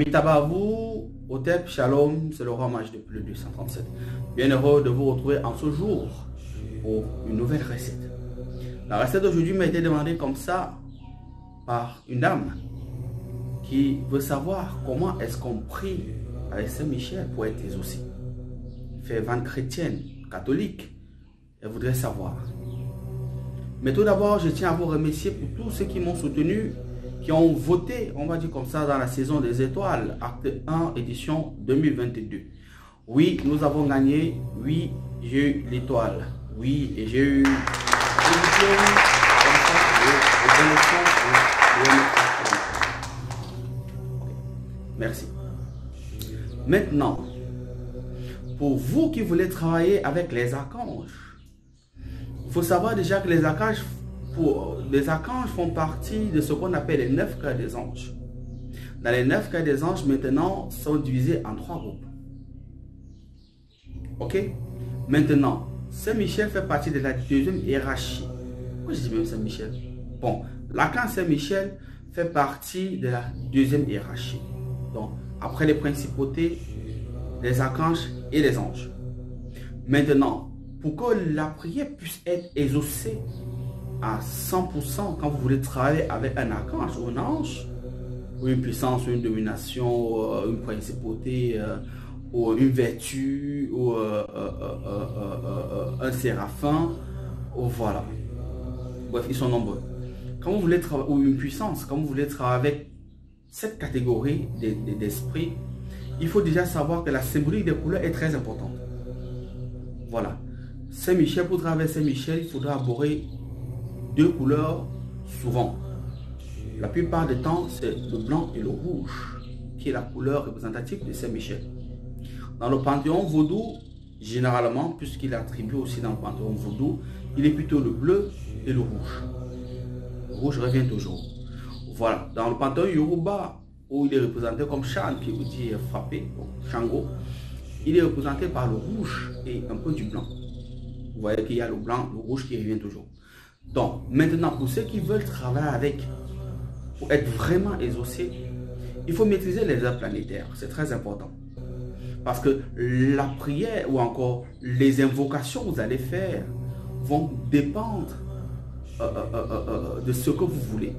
Amitabavou, Otep, Shalom, c'est le roi mage depuis le 237. Bien heureux de vous retrouver en ce jour pour une nouvelle recette. La recette d'aujourd'hui m'a été demandée comme ça par une dame qui veut savoir comment est-ce qu'on prie avec Saint-Michel pour être exaucé. Fervente chrétienne, catholique, elle voudrait savoir. Mais tout d'abord, je tiens à vous remercier pour tous ceux qui m'ont soutenu, qui ont voté, on va dire comme ça, dans la saison des étoiles, acte 1, édition 2022. Oui, nous avons gagné. Oui, j'ai eu l'étoile. Oui, et j'ai eu l'édition comme ça. Merci. Maintenant, pour vous qui voulez travailler avec les archanges, il faut savoir déjà que les archanges font partie de ce qu'on appelle les 9 cœurs des anges. Dans les 9 cœurs des anges, maintenant, sont divisés en 3 groupes. Ok? Maintenant, Saint-Michel fait partie de la deuxième hiérarchie. Pourquoi je dis même Saint-Michel? Bon, l'archange Saint-Michel fait partie de la deuxième hiérarchie. Donc, après les principautés, les archanges et les anges. Maintenant, pour que la prière puisse être exaucée à 100% quand vous voulez travailler avec un archange ou un ange, ou une puissance, ou une domination, une principauté, ou une vertu, ou un séraphin, ou voilà. Bref, ils sont nombreux. Quand vous voulez travailler, ou une puissance, quand vous voulez travailler avec cette catégorie d'esprit, il faut déjà savoir que la symbolique des couleurs est très importante. Voilà. Saint-Michel, pour travailler Saint-Michel, il faudra aborder 2 couleurs souvent. La plupart du temps, c'est le blanc et le rouge, qui est la couleur représentative de Saint-Michel. Dans le panthéon vaudou, généralement, puisqu'il est attribué aussi dans le panthéon vaudou, il est plutôt le bleu et le rouge. Le rouge revient toujours. Voilà. Dans le panthéon Yoruba, où il est représenté comme Shan, qui veut dire frappé, Shango, il est représenté par le rouge et un peu du blanc. Vous voyez qu'il y a le blanc, le rouge qui revient toujours. Donc, maintenant, pour ceux qui veulent travailler avec, pour être vraiment exaucés, il faut maîtriser les heures planétaires. C'est très important. Parce que la prière ou encore les invocations que vous allez faire vont dépendre de ce que vous voulez.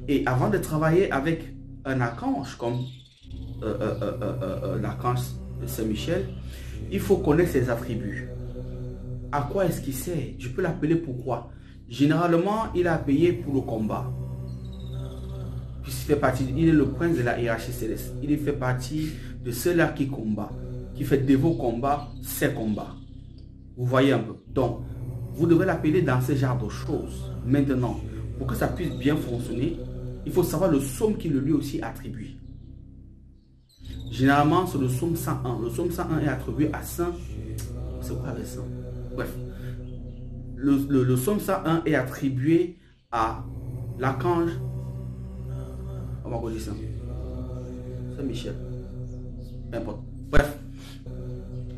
Et avant de travailler avec un archange comme l'archange de Saint-Michel, il faut connaître ses attributs. À quoi est-ce qu'il sert? Je peux l'appeler pourquoi? Généralement, il a payé pour le combat. Puisqu'il fait partie, il est le prince de la hiérarchie céleste. Il fait partie de ceux-là qui combattent, qui fait de vos combats ses combats. Vous voyez un peu. Donc, vous devez l'appeler dans ce genre de choses. Maintenant, pour que ça puisse bien fonctionner, il faut savoir le psaume qui le lui aussi attribué. Généralement, c'est le psaume 101. Le psaume 101 est attribué à Saint. C'est quoi avec ça? Bref. Le psaume 101 est attribué à l'archange. On va dire ça. Saint-Michel. Peu importe. Bref.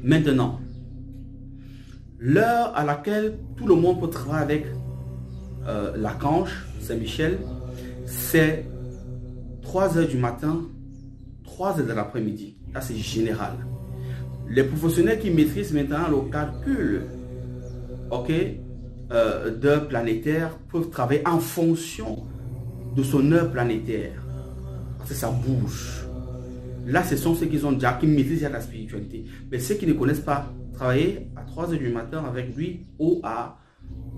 Maintenant, l'heure à laquelle tout le monde peut travailler avec l'archange Saint-Michel, c'est 3 heures du matin, 3 heures de l'après-midi. Là, c'est général. Les professionnels qui maîtrisent maintenant le calcul, ok, d'heures planétaires peuvent travailler en fonction de son heure planétaire. Parce que ça bouge. Là, ce sont ceux qui maîtrisent la spiritualité. Mais ceux qui ne connaissent pas, travailler à 3 heures du matin avec lui ou à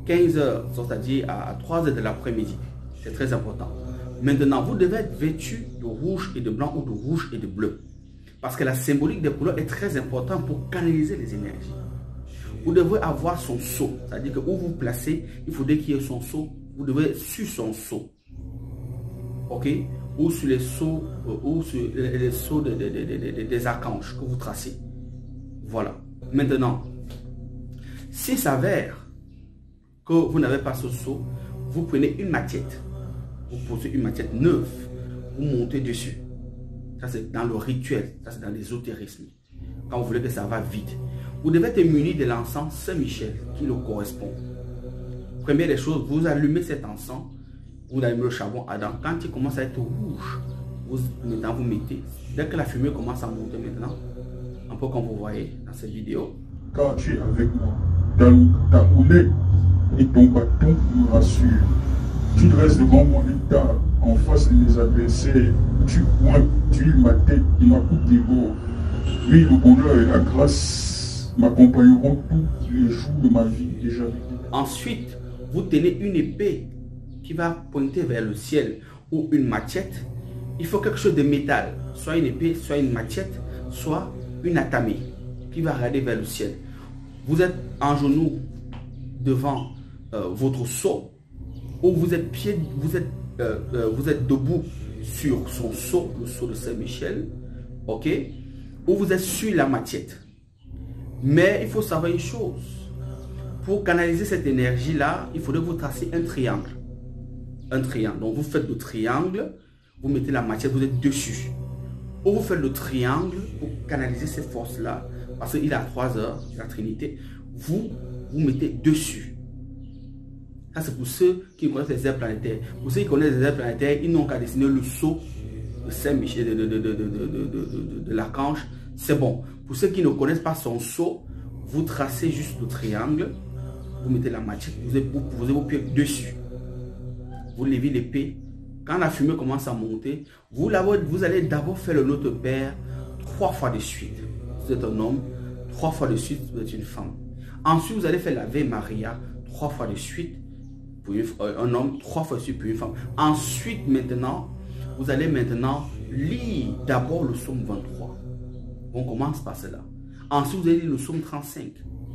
15 heures, c'est-à-dire à 3 heures de l'après-midi. C'est très important. Maintenant, vous devez être vêtu de rouge et de blanc ou de rouge et de bleu. Parce que la symbolique des couleurs est très importante pour canaliser les énergies. Vous devez avoir son sceau. C'est-à-dire que où vous placez, il faudrait qu'il y ait son sceau. Vous devez être sur son sceau. Ok? Ou sur les sceaux, des archanges que vous tracez. Voilà. Maintenant, s'il s'avère que vous n'avez pas ce sceau, vous prenez une maquette. Vous posez une maquette neuve. Vous montez dessus. Ça, c'est dans le rituel. Ça, c'est dans l'ésotérisme. Quand vous voulez que ça va vite. Vous devez être muni de l'encens Saint-Michel qui le correspond. Première des choses, vous allumez cet encens. Vous allumez le charbon ardent. Quand il commence à être rouge, maintenant vous mettez, dès que la fumée commence à monter maintenant, un peu comme vous voyez dans cette vidéo. Quand tu es avec moi, ta roulette et ton bâton me rassurent. Tu dresses devant mon état, en face de mes adversaires, tu pointes, tu lis ma tête et ma coupe des bords. Oui, le bonheur et la grâce m'accompagneront tous les jours de ma vie déjà. Ensuite, vous tenez une épée qui va pointer vers le ciel ou une machette. Il faut quelque chose de métal, soit une épée, soit une machette, soit une atamée qui va regarder vers le ciel. Vous êtes en genoux devant votre seau, ou vous êtes debout sur son seau, le seau de Saint-Michel, ok, ou vous êtes sur la machette. Mais il faut savoir une chose, pour canaliser cette énergie-là, il faudrait vous tracer un triangle. Un triangle. Donc vous faites le triangle, vous mettez la machette, vous êtes dessus. Ou vous faites le triangle pour canaliser cette force-là, parce qu'il est à 3 heures, la Trinité, vous mettez dessus. Ça, c'est pour ceux qui connaissent les airs planétaires. Pour ceux qui connaissent les airs planétaires, ils n'ont qu'à dessiner le sceau de Saint-Michel, de l'archange. C'est bon. Pour ceux qui ne connaissent pas son sceau, vous tracez juste le triangle, vous mettez la machette, vous posez vos pieds dessus. Vous levez l'épée. Quand la fumée commence à monter, vous allez d'abord faire le Notre Père 3 fois de suite. Vous êtes un homme, 3 fois de suite, vous êtes une femme. Ensuite, vous allez faire l'Ave Maria 3 fois de suite pour un homme, 3 fois de suite pour une femme. Ensuite, maintenant, vous allez lire d'abord le psaume 23. On commence par cela. Ensuite, vous allez lire le psaume 35.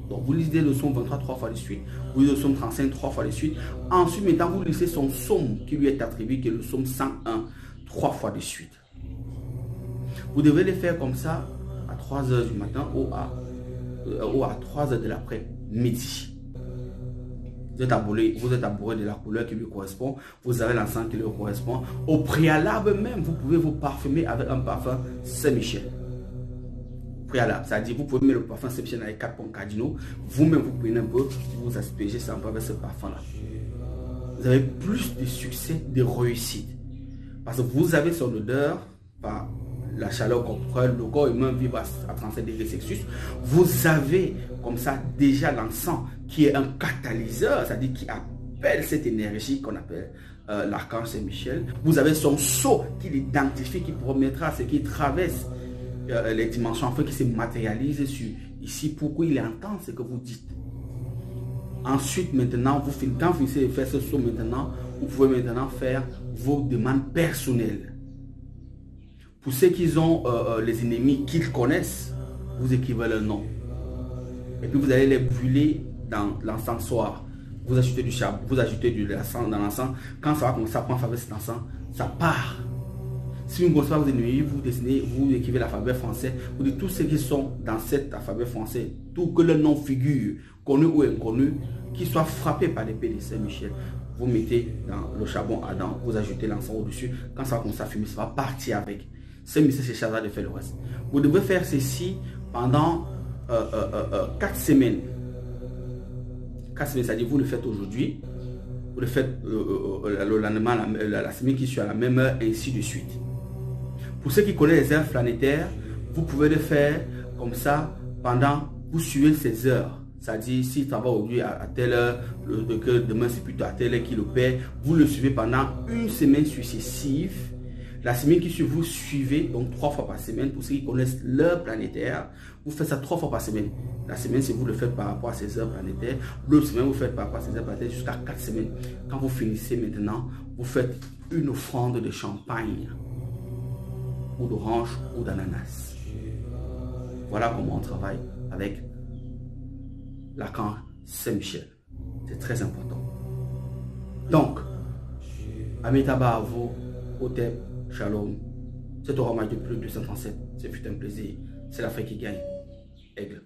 Donc, vous lisez le psaume 23 3 fois de suite. Vous lisez le psaume 35 3 fois de suite. Ensuite, maintenant, vous lisez son psaume qui lui est attribué, qui est le psaume 101 3 fois de suite. Vous devez le faire comme ça à 3 heures du matin ou à 3 heures de l'après-midi. Vous êtes amoureux de la couleur qui lui correspond. Vous avez l'encens qui lui correspond. Au préalable même, vous pouvez vous parfumer avec un parfum Saint-Michel. Préalable, c'est-à-dire vous pouvez mettre le parfum Saint-Michel avec 4 points cardinaux. Vous-même, vous prenez un peu, vous aspergez ça un peu avec ce parfum-là. Vous avez plus de succès, de réussite. Parce que vous avez son odeur par la chaleur corporelle, le corps humain vibre à 37 degrés Celsius. Vous avez comme ça déjà l'encens qui est un catalyseur, c'est-à-dire qui appelle cette énergie qu'on appelle l'archange Saint-Michel. Vous avez son sceau qui l'identifie, qui promettra ce qui traverse les dimensions, enfin qui se matérialise ici pour qu'il entende ce que vous dites. Ensuite, maintenant, quand vous finissez de faire ce sceau maintenant, vous pouvez maintenant faire vos demandes personnelles. Pour ceux qui ont les ennemis qu'ils connaissent, vous écrivez leur nom. Et puis vous allez les brûler dans l'encensoir. Vous ajoutez du charbon, vous ajoutez de l'encens dans l'encens. Quand ça va commencer à prendre faveur cet encens, ça part. Si vous ne connaissez pas vos ennemis, vous dessinez, vous écrivez l'alphabet français. Vous dites tous ceux qui sont dans cet alphabet français, tout que le nom figure, connu ou inconnu, qui soit frappé par l'épée de Saint-Michel. Vous mettez dans le charbon ardent, vous ajoutez l'encens au-dessus. Quand ça va commencer à fumer, ça va partir avec. Saint-Michel se chargera de faire le reste. Vous devez faire ceci pendant 4 semaines. 4 semaines, c'est-à-dire vous le faites aujourd'hui, vous le faites le lendemain, la semaine qui suit à la même heure, et ainsi de suite. Pour ceux qui connaissent les heures planétaires, vous pouvez le faire comme ça pendant, vous suivez ces heures. C'est-à-dire, s'il travaille aujourd'hui à telle heure, que demain c'est plutôt à telle heure qu'il opère, vous le suivez pendant une semaine successive. La semaine qui suit, vous suivez donc 3 fois par semaine. Pour ceux qui connaissent l'heure planétaire, vous faites ça 3 fois par semaine. La semaine, si vous le faites par rapport à ces heures planétaires, l'autre semaine, vous faites par rapport à ces heures planétaires jusqu'à 4 semaines. Quand vous finissez maintenant, vous faites une offrande de champagne, ou d'orange, ou d'ananas. Voilà comment on travaille avec l'archange Saint-Michel. C'est très important. Donc, Amitabha à vous, Hotep, Shalom. C'est au Ramadan de plus 237. C'est fut un plaisir. C'est l'Afrique qui gagne. Aigle.